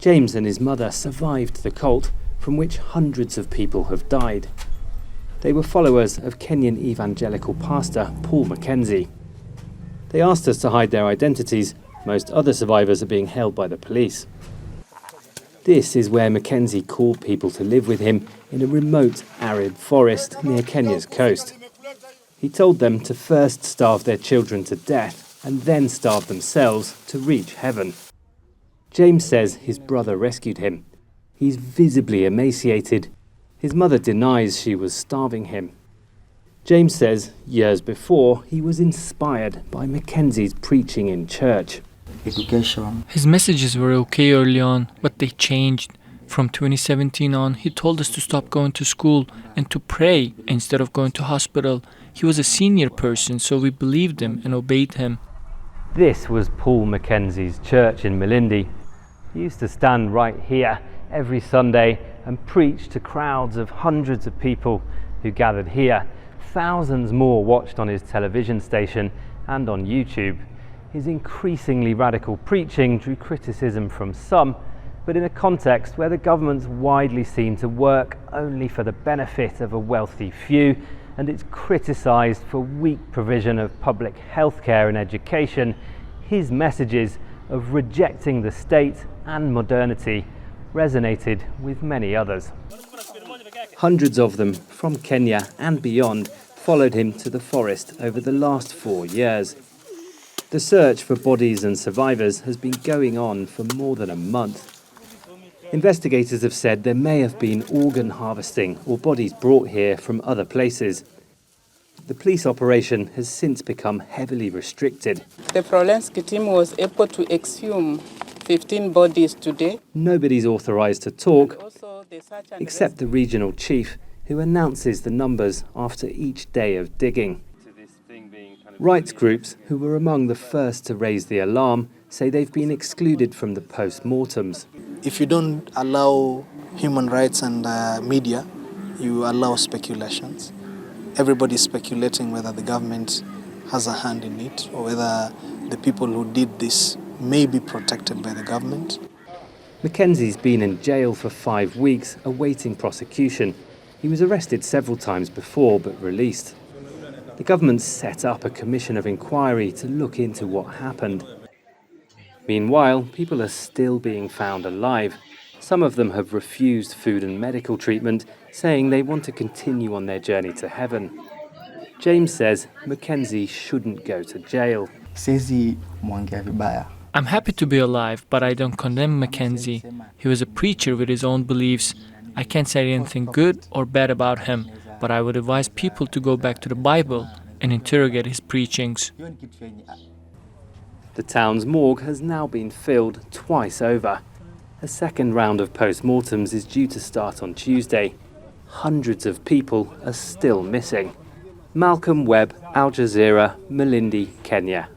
James and his mother survived the cult, from which hundreds of people have died. They were followers of Kenyan evangelical pastor Paul Mackenzie. They asked us to hide their identities. Most other survivors are being held by the police. This is where Mackenzie called people to live with him in a remote, arid forest near Kenya's coast. He told them to first starve their children to death and then starve themselves to reach heaven. James says his brother rescued him. He's visibly emaciated. His mother denies she was starving him. James says years before he was inspired by Mackenzie's preaching in church. Education. His messages were okay early on, but they changed. From 2017 on, he told us to stop going to school and to pray instead of going to hospital. He was a senior person, so we believed him and obeyed him. This was Paul Mackenzie's church in Malindi. He used to stand right here every Sunday and preach to crowds of hundreds of people who gathered here. Thousands more watched on his television station and on YouTube. His increasingly radical preaching drew criticism from some, but in a context where the government's widely seen to work only for the benefit of a wealthy few, and it's criticised for weak provision of public healthcare and education, his messages of rejecting the state and modernity resonated with many others. Hundreds of them from Kenya and beyond followed him to the forest over the last 4 years. The search for bodies and survivors has been going on for more than a month. Investigators have said there may have been organ harvesting or bodies brought here from other places. The police operation has since become heavily restricted. The forensic team was able to exhume 15 bodies today. Nobody's authorised to talk, except the regional chief, who announces the numbers after each day of digging. Rights groups, who were among the first to raise the alarm, say they've been excluded from the post-mortems. If you don't allow human rights and media, you allow speculations. Everybody's speculating whether the government has a hand in it or whether the people who did this may be protected by the government. Mackenzie's been in jail for 5 weeks, awaiting prosecution. He was arrested several times before, but released. The government set up a commission of inquiry to look into what happened. Meanwhile, people are still being found alive. Some of them have refused food and medical treatment, saying they want to continue on their journey to heaven. James says Mackenzie shouldn't go to jail. I'm happy to be alive, but I don't condemn Mackenzie. He was a preacher with his own beliefs. I can't say anything good or bad about him, but I would advise people to go back to the Bible and interrogate his preachings. The town's morgue has now been filled twice over. A second round of post-mortems is due to start on Tuesday. Hundreds of people are still missing. Malcolm Webb, Al Jazeera, Malindi, Kenya.